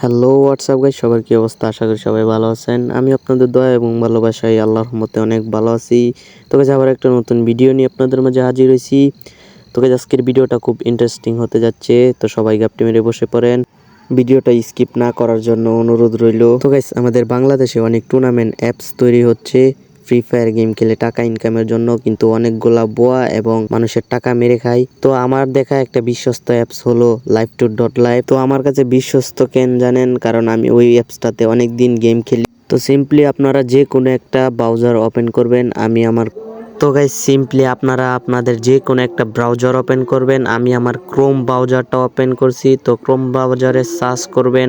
Hello WhatsApp guys, সবার কি অবস্থা? আশা করি সবাই ভালো আছেন। আমি আপনাদের দোয়া এবং ভালোবাসায় আল্লাহর রহমতে অনেক ভালো আছি। তো গাইস, আবার একটা নতুন ভিডিও নিয়ে আপনাদের মাঝে হাজির হয়েছি। তো গাইস, আজকের ভিডিওটা খুব ইন্টারেস্টিং হতে যাচ্ছে, তো সবাই গাপটি মেরে বসে পড়েন। ভিডিওটা স্কিপ না করার জন্য অনুরোধ রইল। তো গাইস, আমাদের বাংলাদেশে অনেক টুর্নামেন্ট অ্যাপস তৈরি হচ্ছে ফ্রি ফায়ার গেম খেলে টাকা ইনকামের জন্য, কিন্তু অনেকগুলা বোয়া এবং মানুষের টাকা মেরে খায়। তো আমার দেখা একটা বিশ্বস্ত অ্যাপস হলো live2.live। তো আমার কাছে বিশ্বস্ত কেন জানেন? কারণ আমি ওই অ্যাপসটাতে অনেক দিন গেম খেলি। তো সিম্পলি আপনারা যে কোনো একটা ব্রাউজার ওপেন করবেন। তো গাইস, সিম্পলি আপনারা আপনাদের যে কোনো একটা ব্রাউজার ওপেন করবেন। আমি আমার ক্রোম ব্রাউজারটা ওপেন করছি। তো ক্রোম ব্রাউজারে সার্চ করবেন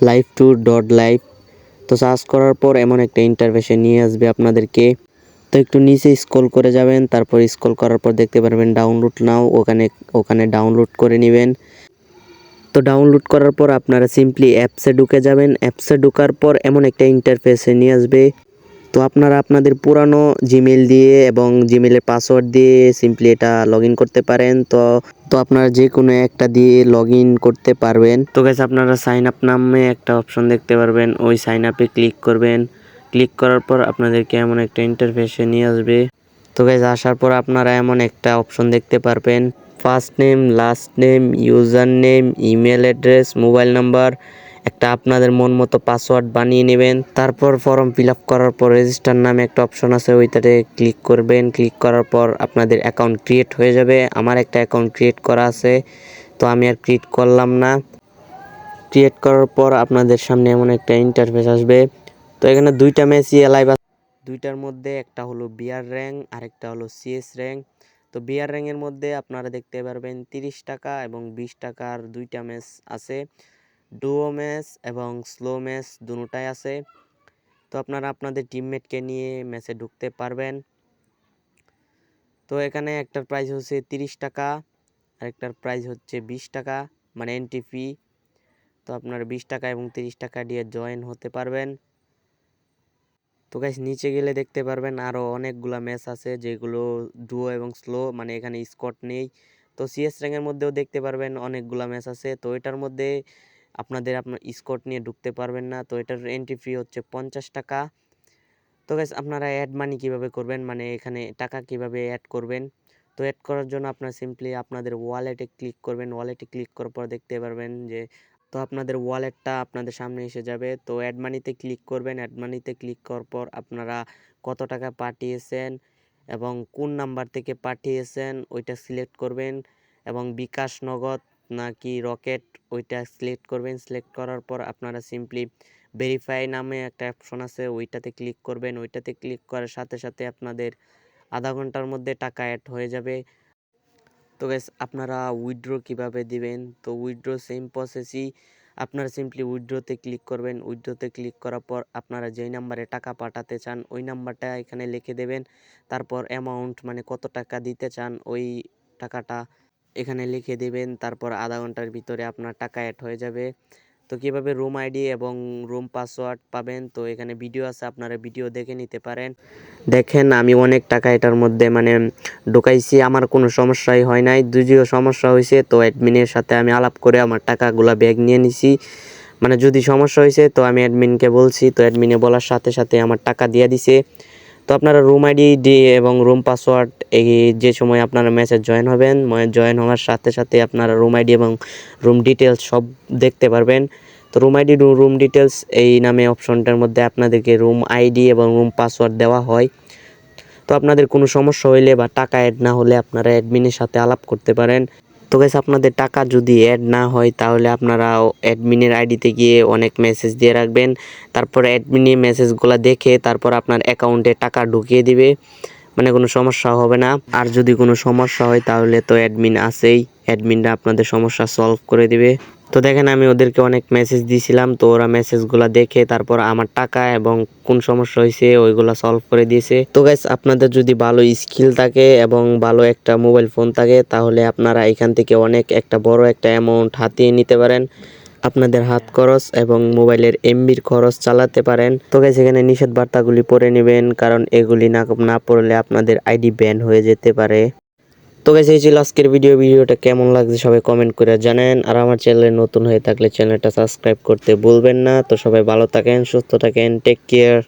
live2.live। তো সার্চ করার পর এমন একটা ইন্টারফেসে নিয়ে আসবে আপনাদেরকে। তো একটু নিচে স্ক্রল করে যাবেন, তারপর স্ক্রল করার পর দেখতে পারবেন ডাউনলোড নাও, ওখানে ডাউনলোড করে নেবেন। তো ডাউনলোড করার পর আপনারা সিম্পলি অ্যাপসে ঢুকে যাবেন। অ্যাপসে ঢোকার পর এমন একটা ইন্টারফেসে নিয়ে আসবে। তো আপনারা আপনাদের পুরানো জিমেল দিয়ে এবং জিমেলের পাসওয়ার্ড দিয়ে সিম্পলি এটা লগ ইন করতে পারেন। তো আপনারা যে কোনো একটা দিয়ে লগ ইন করতে পারবেন। তো গাইস, আপনারা সাইন আপ নামে একটা অপশন দেখতে পারবেন, ওই সাইন আপে ক্লিক করবেন। ক্লিক করার পর আপনাদেরকে এমন একটা ইন্টারফেসে নিয়ে আসবে। তো গাইস, আসার পর আপনারা এমন একটা অপশন দেখতে পারবেন, first name, last name, user name, email address, mobile number, একটা আপনাদের মন মতো পাসওয়ার্ড বানিয়ে নেবেন। তারপর ফর্ম ফিল আপ করার পর রেজিস্টার নামে একটা অপশন আছে, ওইটাতে ক্লিক করবেন। ক্লিক করার পর আপনাদের অ্যাকাউন্ট ক্রিয়েট হয়ে যাবে। আমার একটা অ্যাকাউন্ট ক্রিয়েট করা আছে, তো আমি আর ক্রিয়েট করলাম না। ক্রিয়েট করার পর আপনাদের সামনে এমন একটা ইন্টারফেস আসবে। তো এখানে দুইটা ম্যাচই লাইভ আছে। দুইটার মধ্যে একটা হলো বিআর র্যাঙ্ক আর একটা হলো সিএস র্যাঙ্ক। তো বিআর র্যাঙ্কের মধ্যে আপনারা দেখতে পারবেন 30 টাকা এবং 20 টাকার দুইটা ম্যাচ আছে। ডুও ম্যাচ এবং স্লো ম্যাচ দুটোটাই আছে। তো আপনারা আপনাদের টিমমেটকে নিয়ে ম্যাচে ঢুকতে পারবেন। তো এখানে একটার প্রাইস হচ্ছে 30 টাকা আর একটার প্রাইস হচ্ছে 20 টাকা, মানে এন্ট্রি ফি। তো আপনারা 20 টাকা এবং 30 টাকা দিয়ে জয়েন হতে পারবেন। তো গাইস, নিচে গেলে দেখতে পারবেন আরও অনেকগুলা ম্যাচ আছে যেগুলো ডুও এবং স্লো, মানে এখানে স্কট নেই। তো সিএস র্যাঙ্কের মধ্যেও দেখতে পারবেন অনেকগুলা ম্যাচ আছে। তো এটার মধ্যে আপনার স্কট নিয়ে ঢুকতে পারবেন না। তো এটার এন্ট্রি ফি হচ্ছে 50 টাকা। তো গাইস, আপনারা অ্যাড মানি কিভাবে করবেন, মানে এখানে টাকা কিভাবে অ্যাড করবেন? তো অ্যাড করার জন্য আপনারা সিম্পলি আপনাদের ওয়ালেটে ক্লিক করবেন। ওয়ালেটে ক্লিক করার পর দেখতে পারবেন যে তো আপনাদের ওয়ালেটটা আপনাদের সামনে এসে যাবে। তো অ্যাড মানিতে ক্লিক করবেন। অ্যাড মানিতে ক্লিক করার পর আপনারা কত টাকা পাঠিয়েছেন এবং কোন নাম্বার থেকে পাঠিয়েছেন ওইটা সিলেক্ট করবেন, এবং বিকাশ, নগদ নাকি রকেট ওইটা সিলেক্ট করবেন। সিলেক্ট করার পর আপনারা সিম্পলি ভেরিফাই নামে একটা অপশন আছে, ওইটাতে ক্লিক করবেন। ওইটাতে ক্লিক করার সাথে সাথে আপনাদের আধা ঘন্টার মধ্যে টাকা অ্যাড হয়ে যাবে। তো গাইস, আপনারা উইথড্র কিভাবে দিবেন? তো উইথড্র সেম প্রসেসই, আপনারা সিম্পলি উইথড্রতে ক্লিক করবেন। উইথড্রতে ক্লিক করার পর আপনারা যেই নাম্বারে টাকা পাঠাতে চান ওই নাম্বারটা এখানে লিখে দেবেন। তারপর অ্যামাউন্ট, মানে কত টাকা দিতে চান ওই টাকাটা এখানে লিখে দেবেন। তারপর আধা ঘন্টার ভিতরে আপনার টাকা অ্যাড হয়ে যাবে। তো কিভাবে রুম আইডি এবং রুম পাসওয়ার্ড পাবেন, তো এখানে ভিডিও আছে, আপনারা ভিডিও দেখে নিতে পারেন। দেখেন, আমি অনেক টাকা এটার মধ্যে ঢুকাইছি, আমার কোনো সমস্যাই হয় নাই। যদিও সমস্যা হয়েছে তো অ্যাডমিনের সাথে আমি আলাপ করে আমার টাকাগুলো ব্যাগ নিয়ে নিছি। মানে যদি সমস্যা হয়েছে তো আমি অ্যাডমিনকে বলছি, তো অ্যাডমিনে বলার সাথে সাথে আমার টাকা দিয়ে দিছে। তো আপনারা রুম আইডি এবং রুম পাসওয়ার্ড এই যে সময় আপনারা ম্যাচে জয়েন হবেন, জয়েন হওয়ার সাথে সাথে আপনারা রুম আইডি এবং রুম ডিটেলস সব দেখতে পারবেন। তো রুম আইডি, রুম ডিটেলস এই নামে অপশনটার মধ্যে আপনাদেরকে রুম আইডি এবং রুম পাসওয়ার্ড দেওয়া হয়। তো আপনাদের কোনো সমস্যা হইলে বা টাকা অ্যাড না হলে আপনারা অ্যাডমিনের সাথে আলাপ করতে পারেন। তো গাইস, আপনাদের টাকা যদি অ্যাড না হয় তাহলে আপনারা অ্যাডমিনের আইডিতে গিয়ে অনেক মেসেজ দিয়ে রাখবেন। তারপর অ্যাডমিনের মেসেজগুলো দেখে তারপর আপনার অ্যাকাউন্টে টাকা ঢুকিয়ে দিবে, মানে কোনো সমস্যা হবে না। আর যদি কোনো সমস্যা হয় তাহলে তো অ্যাডমিন আছেই, অ্যাডমিনরা আপনাদের সমস্যা সলভ করে দিবে। তো দেখেন, আমি ওদেরকে অনেক মেসেজ দিয়েছিলাম, তো ওরা মেসেজগুলো দেখে তারপর আমার টাকা এবং কোন সমস্যা হয়েছে ওইগুলো সলভ করে দিয়েছে। তো গাইস, আপনাদের যদি ভালো স্কিল থাকে এবং ভালো একটা মোবাইল ফোন থাকে তাহলে আপনারা এখান থেকে অনেক একটা বড় একটা অ্যামাউন্ট হাতিয়ে নিতে পারেন। আপনাদের হাত খরচ এবং মোবাইলের এমবির খরচ চালাতে পারেন। তো গাইস, এখানে নিষেধ বার্তাগুলি পড়ে নেবেন, কারণ এগুলি না পড়লে আপনাদের আইডি ব্যান হয়ে যেতে পারে। তো গাইস এই ছিল আজকের ভিডিওটা কেমন লাগছে সবাই কমেন্ট করে জানেন। আর আমার চ্যানেলে নতুন হয়ে থাকলে চ্যানেলটা সাবস্ক্রাইব করতে ভুলবেন না। তো সবাই ভালো থাকেন, সুস্থ থাকেন, টেক কেয়ার।